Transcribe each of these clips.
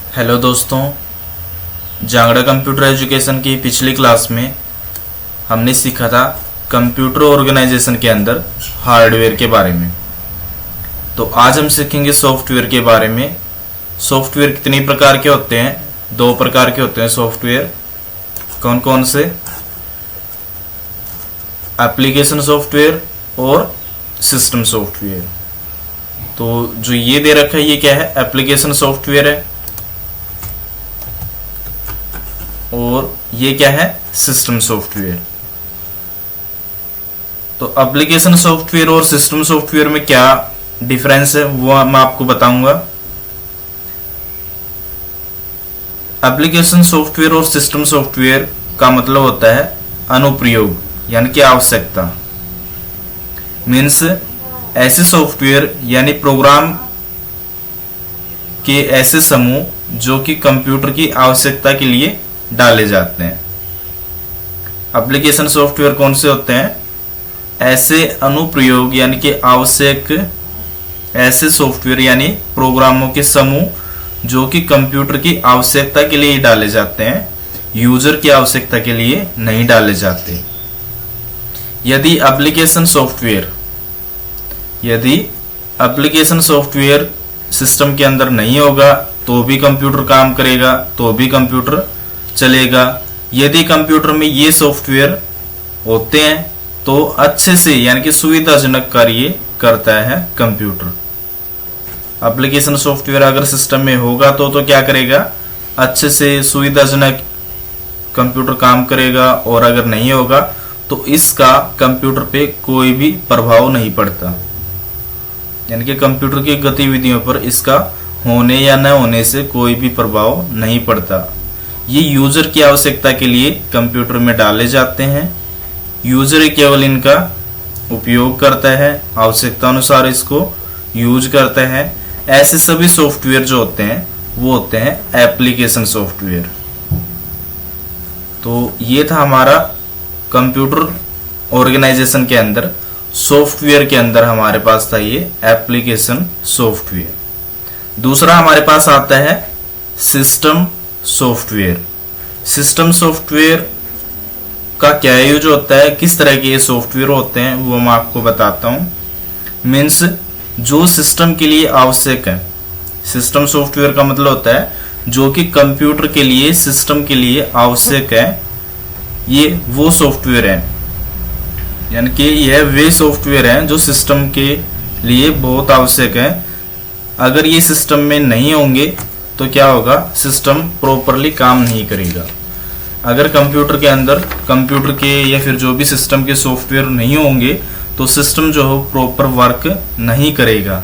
Hello दोस्तों, Jangra computer education की पिछली क्लास में हमने सीखा था कंप्यूटर ऑर्गेनाइजेशन के अंदर हार्डवेयर के बारे में। तो आज हम सीखेंगे सॉफ्टवेयर के बारे में। सॉफ्टवेयर कितने प्रकार के होते हैं? 2 प्रकार के होते हैं सॉफ्टवेयर। कौन कौन से? एप्लीकेशन सॉफ्टवेयर और सिस्टम सॉफ्टवेयर। तो जो ये दे रखा है ये क्या है? एप्लीकेशन सॉफ्टवेयर है और ये क्या है? System software. तो एप्लीकेशन सॉफ्टवेयर और सिस्टम सॉफ्टवेयर में क्या डिफरेंस है वो मैं आपको बताऊंगा। एप्लीकेशन सॉफ्टवेयर और सिस्टम सॉफ्टवेयर का मतलब होता है अनुप्रयोग यानी कि आवश्यकता। मीन्स ऐसे सॉफ्टवेयर यानी प्रोग्राम के ऐसे समूह जो कि कंप्यूटर की आवश्यकता के लिए डाले जाते हैं। एप्लीकेशन सॉफ्टवेयर कौन से होते हैं? ऐसे अनुप्रयोग यानी कि आवश्यक ऐसे सॉफ्टवेयर यानी प्रोग्रामों के समूह जो कि कंप्यूटर की आवश्यकता के लिए डाले जाते हैं, यूजर की आवश्यकता के लिए नहीं डाले जाते। यदि एप्लीकेशन सॉफ्टवेयर सिस्टम के अंदर नहीं होगा तो भी कंप्यूटर काम करेगा, तो भी कंप्यूटर चलेगा। यदि कंप्यूटर में ये सॉफ्टवेयर होते हैं तो अच्छे से यानी कि सुविधाजनक कार्य करता है कंप्यूटर। एप्लीकेशन सॉफ्टवेयर अगर सिस्टम में होगा तो क्या करेगा? अच्छे से सुविधाजनक कंप्यूटर काम करेगा, और अगर नहीं होगा तो इसका कंप्यूटर पे कोई भी प्रभाव नहीं पड़ता, यानी कि कंप्यूटर की गतिविधियों पर इसका होने या न होने से कोई भी प्रभाव नहीं पड़ता। ये यूजर की आवश्यकता के लिए कंप्यूटर में डाले जाते हैं। यूजर केवल इनका उपयोग करता है, आवश्यकता अनुसार इसको यूज करता है। ऐसे सभी सॉफ्टवेयर जो होते हैं वो होते हैं एप्लीकेशन सॉफ्टवेयर। तो ये था हमारा कंप्यूटर ऑर्गेनाइजेशन के अंदर, सॉफ्टवेयर के अंदर हमारे पास था ये एप्लीकेशन सॉफ्टवेयर। दूसरा हमारे पास आता है सिस्टम सॉफ्टवेयर। सिस्टम सॉफ्टवेयर का क्या यूज होता है, किस तरह के ये सॉफ्टवेयर होते हैं वो मैं आपको बताता हूं। मीन्स जो सिस्टम के लिए आवश्यक है। सिस्टम सॉफ्टवेयर का मतलब होता है जो कि कंप्यूटर के लिए, सिस्टम के लिए आवश्यक है, ये वो सॉफ्टवेयर है, यानी कि यह वे सॉफ्टवेयर हैं जो सिस्टम के लिए बहुत आवश्यक है। अगर ये सिस्टम में नहीं होंगे तो क्या होगा? सिस्टम प्रॉपरली काम नहीं करेगा। अगर कंप्यूटर के अंदर कंप्यूटर के या फिर जो भी सिस्टम के सॉफ्टवेयर नहीं होंगे तो सिस्टम जो है प्रॉपर वर्क नहीं करेगा।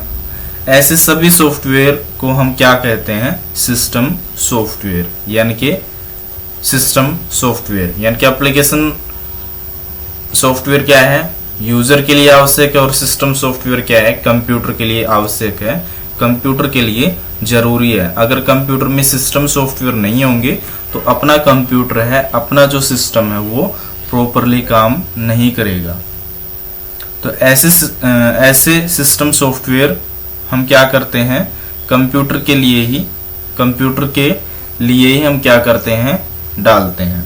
ऐसे सभी सॉफ्टवेयर को हम क्या कहते हैं? सिस्टम सॉफ्टवेयर, यानी कि सिस्टम सॉफ्टवेयर। यानी कि एप्लीकेशन सॉफ्टवेयर क्या है? यूजर के लिए आवश्यक है, और सिस्टम सॉफ्टवेयर क्या है? कंप्यूटर के लिए आवश्यक है, कंप्यूटर के लिए जरूरी है। अगर कंप्यूटर में सिस्टम सॉफ्टवेयर नहीं होंगे तो अपना कंप्यूटर है, अपना जो सिस्टम है वो प्रॉपरली काम नहीं करेगा। तो ऐसे सिस्टम सॉफ्टवेयर हम क्या करते हैं? कंप्यूटर के लिए ही हम क्या करते हैं? डालते हैं।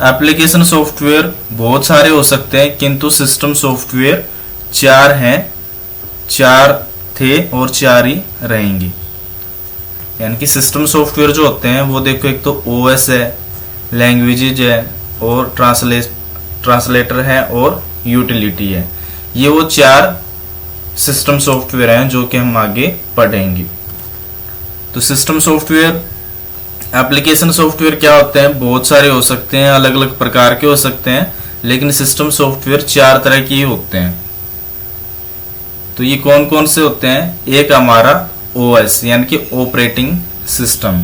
एप्लीकेशन सॉफ्टवेयर बहुत सारे हो सकते हैं, किंतु सिस्टम सॉफ्टवेयर 4 हैं, 4 थे और 4 ही रहेंगे। यानी कि सिस्टम सॉफ्टवेयर जो होते हैं वो देखो, एक तो ओएस है, लैंग्वेजेज है, और ट्रांसलेटर है, और यूटिलिटी है। ये वो 4 सिस्टम सॉफ्टवेयर हैं जो कि हम आगे पढ़ेंगे। तो सिस्टम सॉफ्टवेयर, एप्लीकेशन सॉफ्टवेयर क्या होते हैं? बहुत सारे हो सकते हैं, अलग अलग प्रकार के हो सकते हैं, लेकिन सिस्टम सॉफ्टवेयर 4 तरह के होते हैं। तो ये कौन कौन से होते हैं? एक हमारा ओएस यानी कि ऑपरेटिंग सिस्टम।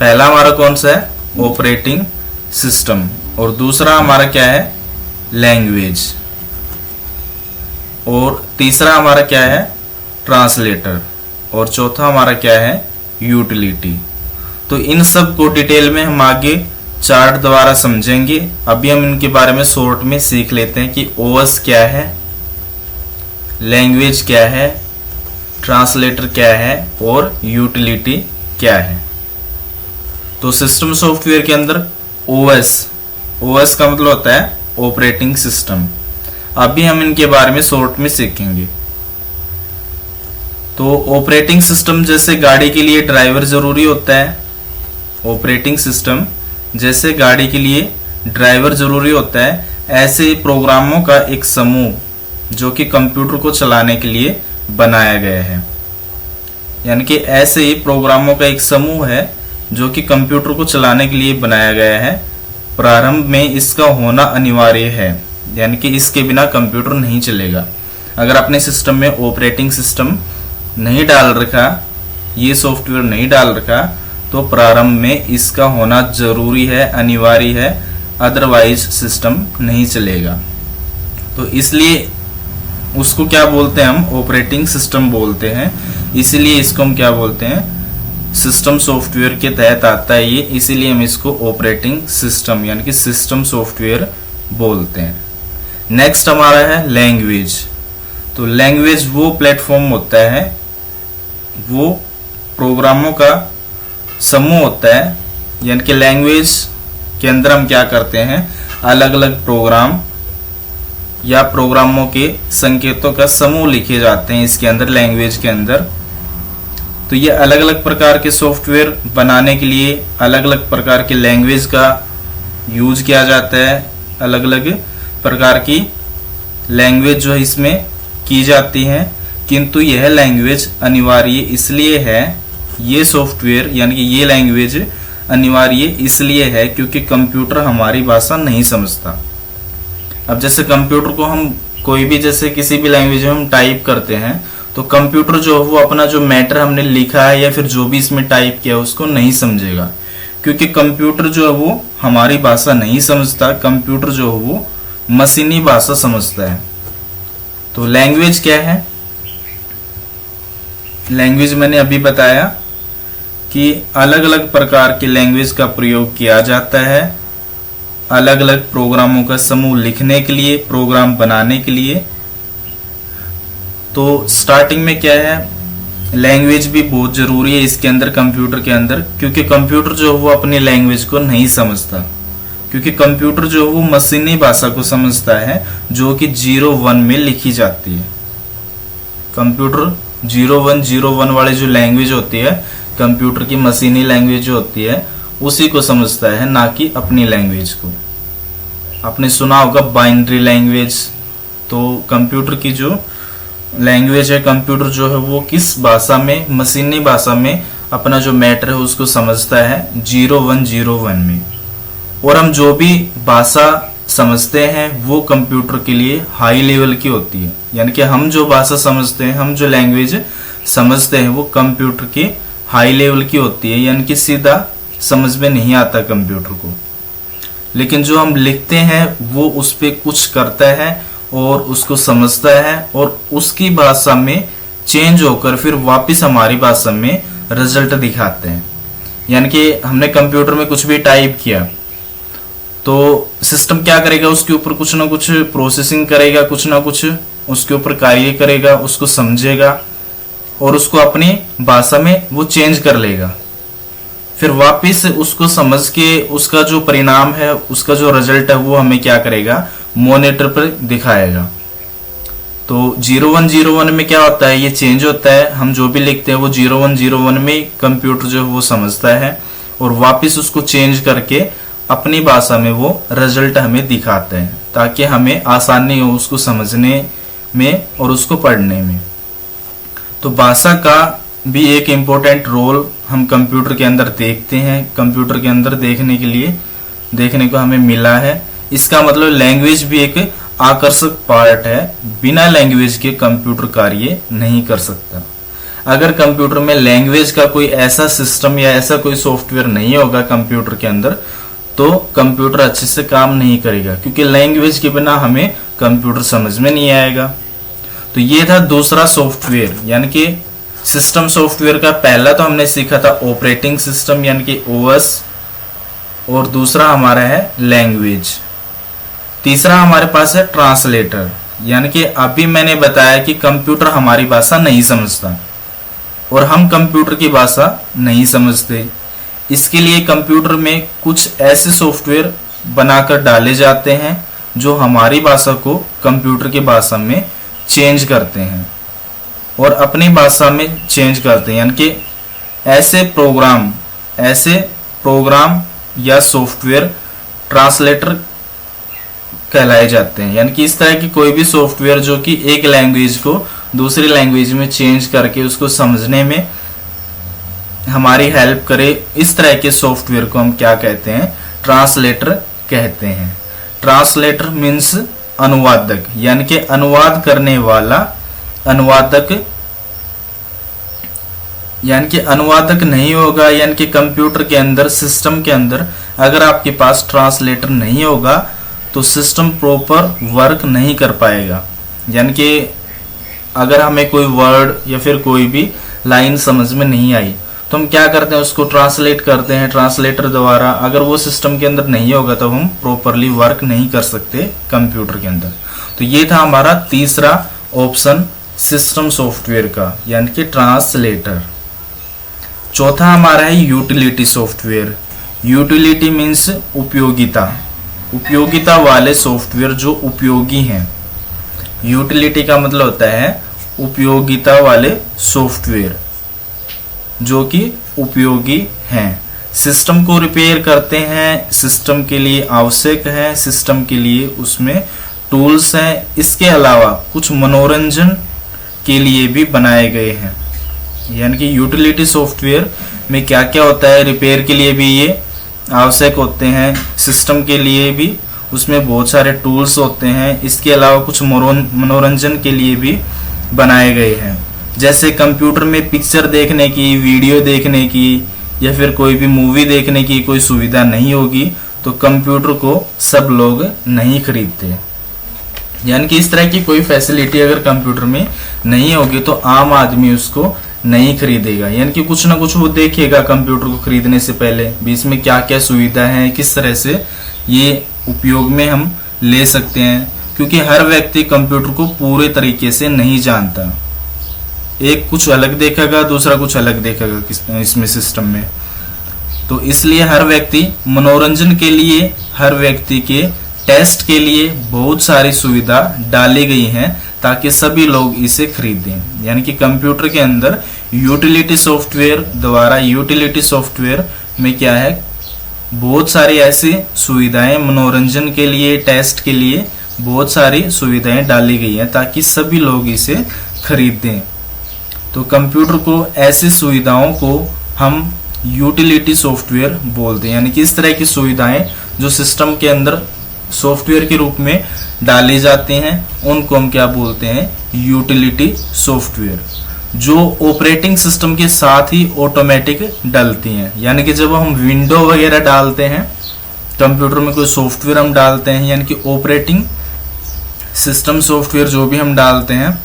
पहला हमारा कौन सा है? Operating system. और दूसरा हमारा क्या है? लैंग्वेज। और तीसरा हमारा क्या है? ट्रांसलेटर। और चौथा हमारा क्या है? यूटिलिटी। तो इन सब को डिटेल में हम आगे चार्ट द्वारा समझेंगे। अभी हम इनके बारे में शॉर्ट में सीख लेते हैं कि ओएस क्या है, लैंग्वेज क्या है, ट्रांसलेटर क्या है और यूटिलिटी क्या है। तो सिस्टम सॉफ्टवेयर के अंदर ओएस का मतलब होता है ऑपरेटिंग सिस्टम। अभी हम इनके बारे में शॉर्ट में सीखेंगे। तो ऑपरेटिंग सिस्टम जैसे गाड़ी के लिए ड्राइवर जरूरी होता है, ऑपरेटिंग सिस्टम जैसे गाड़ी के लिए ड्राइवर जरूरी होता है, ऐसे प्रोग्रामों का एक समूह जो कि कंप्यूटर को चलाने के लिए बनाया गया है। यानी कि ऐसे ही प्रोग्रामों का एक समूह है जो कि कंप्यूटर को चलाने के लिए बनाया गया है। प्रारंभ में इसका होना अनिवार्य है, यानी कि इसके बिना कंप्यूटर नहीं चलेगा। अगर अपने सिस्टम में ऑपरेटिंग सिस्टम नहीं डाल रखा, ये सॉफ्टवेयर नहीं डाल रखा, तो प्रारंभ में इसका होना जरूरी है, अनिवार्य है, अदरवाइज सिस्टम नहीं चलेगा। तो इसलिए उसको क्या बोलते हैं, हम ऑपरेटिंग सिस्टम बोलते हैं। इसीलिए इसको हम क्या बोलते हैं, सिस्टम सॉफ्टवेयर के तहत आता है ये, इसीलिए हम इसको ऑपरेटिंग सिस्टम यानी कि सिस्टम सॉफ्टवेयर बोलते हैं। नेक्स्ट हमारा है लैंग्वेज। तो लैंग्वेज वो प्लेटफॉर्म होता है, वो प्रोग्रामों का समूह होता है। यानी कि लैंग्वेज के अंदर हम क्या करते हैं, अलग अलग प्रोग्राम या प्रोग्रामों के संकेतों का समूह लिखे जाते हैं इसके अंदर, लैंग्वेज के अंदर। तो ये अलग अलग प्रकार के सॉफ्टवेयर बनाने के लिए अलग अलग प्रकार के लैंग्वेज का यूज किया जाता है। अलग अलग प्रकार की लैंग्वेज जो है इसमें की जाती है, किंतु यह लैंग्वेज अनिवार्य इसलिए है, ये सॉफ्टवेयर यानी कि ये लैंग्वेज अनिवार्य इसलिए है क्योंकि कंप्यूटर हमारी भाषा नहीं समझता। अब जैसे कंप्यूटर को हम कोई भी जैसे किसी भी लैंग्वेज में हम टाइप करते हैं, तो कंप्यूटर जो है वो अपना जो मैटर हमने लिखा है या फिर जो भी इसमें टाइप किया उसको नहीं समझेगा, क्योंकि कंप्यूटर जो है वो हमारी भाषा नहीं समझता। कंप्यूटर जो है वो मशीनी भाषा समझता है। तो लैंग्वेज क्या है, लैंग्वेज मैंने अभी बताया कि अलग अलग प्रकार के लैंग्वेज का प्रयोग किया जाता है अलग अलग प्रोग्रामों का समूह लिखने के लिए, प्रोग्राम बनाने के लिए। तो स्टार्टिंग में क्या है, लैंग्वेज भी बहुत जरूरी है इसके अंदर, कंप्यूटर के अंदर, क्योंकि कंप्यूटर जो है वो अपनी लैंग्वेज को नहीं समझता, क्योंकि कंप्यूटर जो है वो मशीनी भाषा को समझता है जो कि 01 में लिखी जाती है। कंप्यूटर 0101 वाली जो लैंग्वेज होती है, कंप्यूटर की मशीनी लैंग्वेज जो होती है उसी को समझता है, ना कि अपनी लैंग्वेज को। आपने सुना होगा बाइनरी लैंग्वेज। तो कंप्यूटर की जो लैंग्वेज है, कंप्यूटर जो है वो किस भाषा में, मशीनी भाषा में अपना जो मैटर है उसको समझता है 0101 में। और हम जो भी भाषा समझते हैं वो कंप्यूटर के लिए हाई लेवल की होती है। यानी कि हम जो भाषा समझते हैं, हम जो लैंग्वेज समझते हैं वो कंप्यूटर की हाई लेवल की होती है, यानी कि सीधा समझ में नहीं आता कंप्यूटर को। लेकिन जो हम लिखते हैं वो उस पर कुछ करता है और उसको समझता है और उसकी भाषा में चेंज होकर फिर वापस हमारी भाषा में रिजल्ट दिखाते हैं। यानी कि हमने कंप्यूटर में कुछ भी टाइप किया तो सिस्टम क्या करेगा, उसके ऊपर कुछ ना कुछ प्रोसेसिंग करेगा, कुछ ना कुछ उसके ऊपर कार्य करेगा, उसको समझेगा और उसको अपनी भाषा में वो चेंज कर लेगा। फिर वापस उसको समझ के उसका जो परिणाम है, उसका जो रिजल्ट है वो हमें क्या करेगा, मॉनिटर पर दिखाएगा। तो 0101 में क्या होता है, ये चेंज होता है। हम जो भी लिखते हैं वो 0101 में कंप्यूटर जो है वो समझता है और वापस उसको चेंज करके अपनी भाषा में वो रिजल्ट हमें दिखाते हैं, ताकि हमें आसानी हो उसको समझने में और उसको पढ़ने में। तो भाषा का भी एक इम्पोर्टेंट रोल हम कंप्यूटर के अंदर देखते हैं, कंप्यूटर के अंदर देखने को हमें मिला है। इसका मतलब लैंग्वेज भी एक आकर्षक पार्ट है, बिना लैंग्वेज के कंप्यूटर कार्य नहीं कर सकता। अगर कंप्यूटर में लैंग्वेज का कोई ऐसा सिस्टम या ऐसा कोई सॉफ्टवेयर नहीं होगा कंप्यूटर के अंदर, तो कंप्यूटर अच्छे से काम नहीं करेगा, क्योंकि लैंग्वेज के बिना हमें कंप्यूटर समझ में नहीं आएगा। तो ये था दूसरा सॉफ्टवेयर, यानी कि सिस्टम सॉफ्टवेयर का पहला तो हमने सीखा था ऑपरेटिंग सिस्टम यानी कि ओएस, और दूसरा हमारा है लैंग्वेज। तीसरा हमारे पास है ट्रांसलेटर, यानी कि अभी मैंने बताया कि कंप्यूटर हमारी भाषा नहीं समझता, और हम कंप्यूटर की भाषा नहीं समझते। इसके लिए कंप्यूटर में कुछ ऐसे सॉफ्टवेयर बनाकर डाले जाते हैं जो हमारी भाषा को कंप्यूटर की भाषा में चेंज करते हैं और अपनी भाषा में चेंज करते हैं। यानी कि ऐसे प्रोग्राम या सॉफ्टवेयर ट्रांसलेटर कहलाए जाते हैं। यानी कि इस तरह की कोई भी सॉफ्टवेयर जो कि एक लैंग्वेज को दूसरी लैंग्वेज में चेंज करके उसको समझने में हमारी हेल्प करे, इस तरह के सॉफ्टवेयर को हम क्या कहते हैं? ट्रांसलेटर कहते हैं। ट्रांसलेटर मीन्स अनुवादक, यानी कि अनुवाद करने वाला। अनुवादक यानी कि अनुवादक नहीं होगा, यानी कि कंप्यूटर के अंदर, सिस्टम के अंदर अगर आपके पास ट्रांसलेटर नहीं होगा तो सिस्टम प्रॉपर वर्क नहीं कर पाएगा। यानी कि अगर हमें कोई वर्ड या फिर कोई भी लाइन समझ में नहीं आई तो हम क्या करते हैं? उसको ट्रांसलेट करते हैं ट्रांसलेटर द्वारा। अगर वो सिस्टम के अंदर नहीं होगा तो हम प्रॉपरली वर्क नहीं कर सकते कंप्यूटर के अंदर। तो ये था हमारा तीसरा ऑप्शन सिस्टम सॉफ्टवेयर का, यानी कि ट्रांसलेटर। चौथा हमारा है यूटिलिटी सॉफ्टवेयर। यूटिलिटी मीन्स उपयोगिता, उपयोगिता वाले सॉफ्टवेयर जो उपयोगी हैं। यूटिलिटी का मतलब होता है उपयोगिता वाले सॉफ्टवेयर जो कि उपयोगी हैं, सिस्टम को रिपेयर करते हैं, सिस्टम के लिए आवश्यक है, सिस्टम के लिए उसमें टूल्स हैं। इसके अलावा कुछ मनोरंजन के लिए भी बनाए गए हैं। यानी कि यूटिलिटी सॉफ्टवेयर में क्या क्या होता है? रिपेयर के लिए भी ये आवश्यक होते हैं, सिस्टम के लिए भी उसमें बहुत सारे टूल्स होते हैं। इसके अलावा कुछ मनोरंजन के लिए भी बनाए गए हैं। जैसे कंप्यूटर में पिक्चर देखने की, वीडियो देखने की या फिर कोई भी मूवी देखने की कोई सुविधा नहीं होगी तो कंप्यूटर को सब लोग नहीं खरीदते। यानी कि इस तरह की कोई फैसिलिटी अगर कंप्यूटर में नहीं होगी तो आम आदमी उसको नहीं खरीदेगा। यानी कि कुछ ना कुछ वो देखेगा कंप्यूटर को खरीदने से पहले भी, इसमें क्या क्या सुविधा है, किस तरह से ये उपयोग में हम ले सकते हैं, क्योंकि हर व्यक्ति कंप्यूटर को पूरे तरीके से नहीं जानता। एक कुछ अलग देखेगा, दूसरा कुछ अलग देखेगा इसमें सिस्टम में। तो इसलिए हर व्यक्ति मनोरंजन के लिए, हर व्यक्ति के टेस्ट के लिए बहुत सारी सुविधा डाली गई हैं ताकि सभी लोग इसे खरीदें। यानी कि कंप्यूटर के अंदर यूटिलिटी सॉफ्टवेयर द्वारा, यूटिलिटी सॉफ्टवेयर में क्या है? बहुत सारी ऐसी सुविधाएं मनोरंजन के लिए, टेस्ट के लिए बहुत सारी सुविधाएं डाली गई हैं ताकि सभी लोग इसे खरीदें। तो कंप्यूटर को, ऐसी सुविधाओं को हम यूटिलिटी सॉफ्टवेयर बोलते हैं। यानी कि इस तरह की सुविधाएं जो सिस्टम के अंदर सॉफ्टवेयर के रूप में डाली जाती हैं उनको हम क्या बोलते हैं? यूटिलिटी सॉफ्टवेयर, जो ऑपरेटिंग सिस्टम के साथ ही ऑटोमेटिक डलती हैं। यानी कि जब हम विंडो वगैरह डालते हैं कंप्यूटर में, कोई सॉफ्टवेयर हम डालते हैं, यानी कि ऑपरेटिंग सिस्टम सॉफ्टवेयर जो भी हम डालते हैं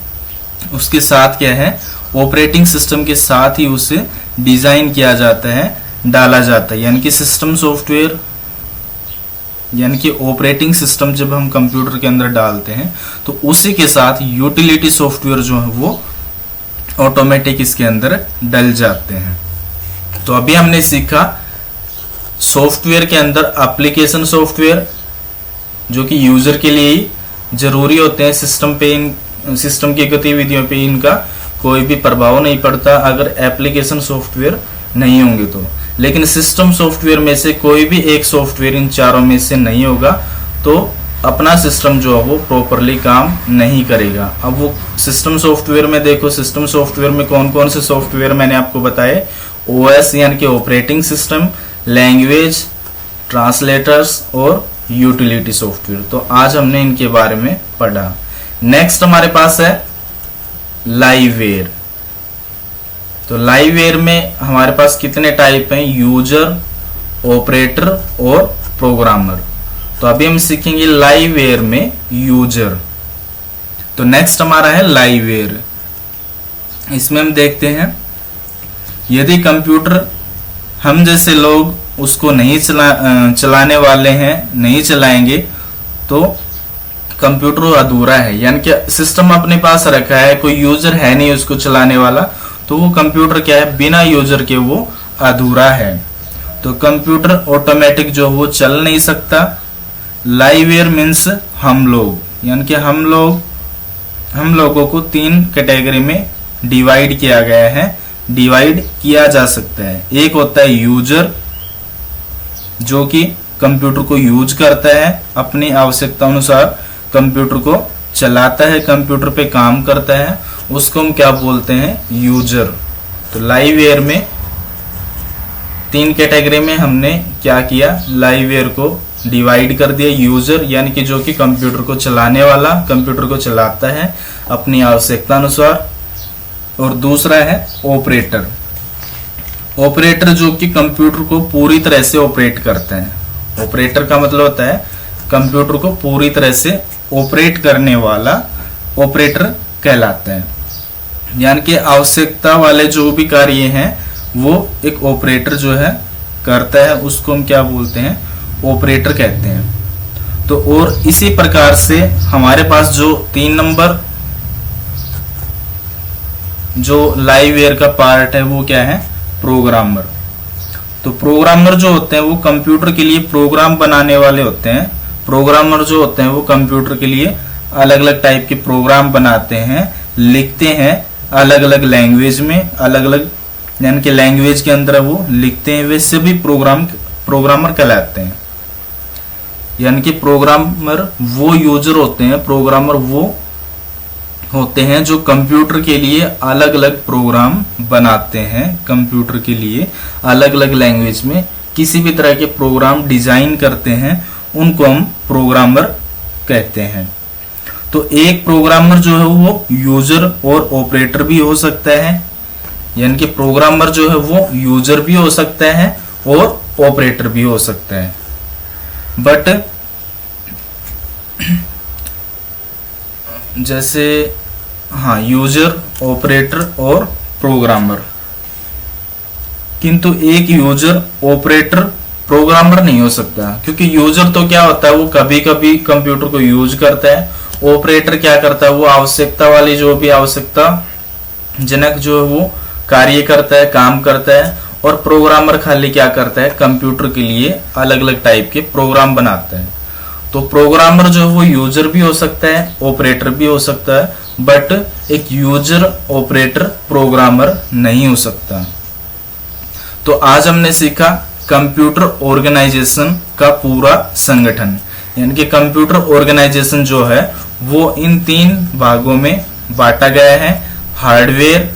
उसके साथ क्या है? ऑपरेटिंग सिस्टम के साथ ही उसे डिजाइन किया जाता है, डाला जाता है। यानी कि सिस्टम सॉफ्टवेयर, यानी कि ऑपरेटिंग सिस्टम जब हम कंप्यूटर के अंदर डालते हैं तो उसी के साथ यूटिलिटी सॉफ्टवेयर जो है वो ऑटोमेटिक इसके अंदर डल जाते हैं। तो अभी हमने सीखा सॉफ्टवेयर के अंदर एप्लीकेशन सॉफ्टवेयर जो कि यूजर के लिए ही जरूरी होते हैं। सिस्टम पे, सिस्टम की गतिविधियों पे इनका कोई भी प्रभाव नहीं पड़ता अगर एप्लीकेशन सॉफ्टवेयर नहीं होंगे तो। लेकिन सिस्टम सॉफ्टवेयर में से कोई भी एक सॉफ्टवेयर इन चारों में से नहीं होगा तो अपना सिस्टम जो है वो प्रॉपरली काम नहीं करेगा। अब वो सिस्टम सॉफ्टवेयर में देखो, सिस्टम सॉफ्टवेयर में कौन कौन से सॉफ्टवेयर मैंने आपको बताए? ओएस यानी कि ऑपरेटिंग सिस्टम, लैंग्वेज, ट्रांसलेटर्स और यूटिलिटी सॉफ्टवेयर। तो आज हमने इनके बारे में पढ़ा। नेक्स्ट हमारे पास है लाइववेयर। तो लाइववेयर में हमारे पास कितने टाइप हैं? यूजर, ऑपरेटर और प्रोग्रामर। तो अभी हम सीखेंगे लाइववेयर में यूजर। तो नेक्स्ट हमारा है लाइववेयर। इसमें हम देखते हैं यदि कंप्यूटर, हम जैसे लोग उसको नहीं चलाने वाले हैं, नहीं चलाएंगे तो कंप्यूटर अधूरा है। यानी कि सिस्टम अपने पास रखा है, कोई यूजर है नहीं उसको चलाने वाला, तो वो कंप्यूटर क्या है, बिना यूजर के वो अधूरा है। तो कंप्यूटर ऑटोमेटिक जो वो चल नहीं सकता। लाइववेयर मीन्स हम लोग, यानी कि हम लोगों को 3 कैटेगरी में डिवाइड किया गया है, डिवाइड किया जा सकता है। एक होता है यूजर, जो कि कंप्यूटर को यूज करता है, अपनी आवश्यकता अनुसार कंप्यूटर को चलाता है, कंप्यूटर पे काम करता है, उसको हम क्या बोलते हैं, यूजर। तो लाइववेयर में 3 कैटेगरी में हमने क्या किया, लाइववेयर को डिवाइड कर दिया। यूजर यानी कि जो कि कंप्यूटर को चलाने वाला, कंप्यूटर को चलाता है अपनी आवश्यकता अनुसार। और दूसरा है ऑपरेटर। ऑपरेटर जो कि कंप्यूटर को पूरी तरह से ऑपरेट करता है। ऑपरेटर का मतलब होता है कंप्यूटर को पूरी तरह से ऑपरेट करने वाला ऑपरेटर कहलाता है। यानी कि आवश्यकता वाले जो भी कार्य हैं वो एक ऑपरेटर जो है करता है, उसको हम क्या बोलते हैं, ऑपरेटर कहते हैं। तो और इसी प्रकार से हमारे पास जो 3 नंबर जो लाइववेयर का पार्ट है वो क्या है, प्रोग्रामर। तो प्रोग्रामर जो होते हैं वो कंप्यूटर के लिए प्रोग्राम बनाने वाले होते हैं। प्रोग्रामर जो होते हैं वो कंप्यूटर के लिए अलग अलग टाइप के प्रोग्राम बनाते हैं, लिखते हैं अलग अलग लैंग्वेज में, अलग अलग यानी कि लैंग्वेज के अंदर वो लिखते हैं, वैसे भी प्रोग्रामर कहलाते हैं। यानी कि प्रोग्रामर वो यूजर होते हैं, प्रोग्रामर वो होते हैं जो कंप्यूटर के लिए अलग अलग प्रोग्राम बनाते हैं, कंप्यूटर के लिए अलग अलग लैंग्वेज में किसी भी तरह के प्रोग्राम डिजाइन करते हैं, उनको हम प्रोग्रामर कहते हैं। तो एक प्रोग्रामर जो है वो यूजर और ऑपरेटर भी हो सकता है, यानी कि प्रोग्रामर जो है वो यूजर भी हो सकता है और ऑपरेटर भी हो सकता है। बट जैसे यूजर, ऑपरेटर और प्रोग्रामर, किंतु एक यूजर, ऑपरेटर, प्रोग्रामर नहीं हो सकता। क्योंकि यूजर तो क्या होता है, वो कभी कभी कंप्यूटर को यूज करता है। ऑपरेटर क्या करता है, वो आवश्यकता वाली जो भी आवश्यकता जनक जो है वो कार्य करता है, काम करता है। और प्रोग्रामर खाली क्या करता है, कंप्यूटर के लिए अलग अलग टाइप के प्रोग्राम बनाता है। तो प्रोग्रामर जो है वो यूजर भी हो सकता है, ऑपरेटर भी हो सकता है, बट एक यूजर, ऑपरेटर, प्रोग्रामर नहीं हो सकता। तो आज हमने सीखा कंप्यूटर ऑर्गेनाइजेशन का पूरा संगठन। यानी कि कंप्यूटर ऑर्गेनाइजेशन जो है वो इन 3 भागों में बांटा गया है, हार्डवेयर,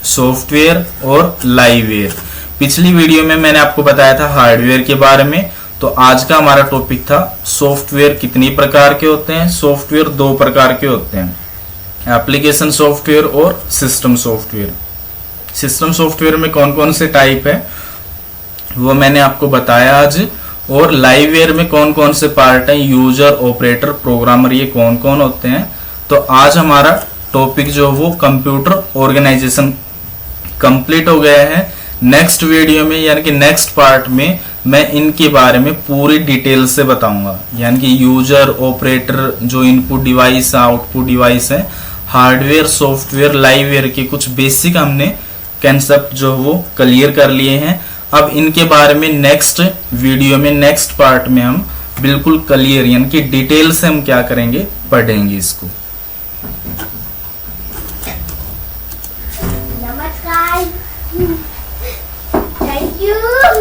सॉफ्टवेयर और लाइववेयर। पिछली वीडियो में मैंने आपको बताया था हार्डवेयर के बारे में। तो आज का हमारा टॉपिक था सॉफ्टवेयर कितनी प्रकार के होते हैं। सॉफ्टवेयर 2 प्रकार के होते हैं, एप्लीकेशन सॉफ्टवेयर और सिस्टम सॉफ्टवेयर। सिस्टम सॉफ्टवेयर में कौन कौन से टाइप है वो मैंने आपको बताया आज। और लाइववेयर में कौन कौन से पार्ट हैं, यूजर, ऑपरेटर, प्रोग्रामर, ये कौन कौन होते हैं। तो आज हमारा टॉपिक जो वो कंप्यूटर ऑर्गेनाइजेशन कंप्लीट हो गया है। नेक्स्ट वीडियो में यानी कि नेक्स्ट पार्ट में मैं इनके बारे में पूरी डिटेल से बताऊंगा। यानी कि यूजर, ऑपरेटर, जो इनपुट डिवाइस, आउटपुट डिवाइस है, हार्डवेयर, सॉफ्टवेयर, लाइववेयर के कुछ बेसिक हमने कंसेप्ट जो वो क्लियर कर लिए हैं। अब इनके बारे में नेक्स्ट वीडियो में, नेक्स्ट पार्ट में हम बिल्कुल क्लियर यानी कि डिटेल से हम क्या करेंगे, पढ़ेंगे इसको। नमस्कार, थैंक यू।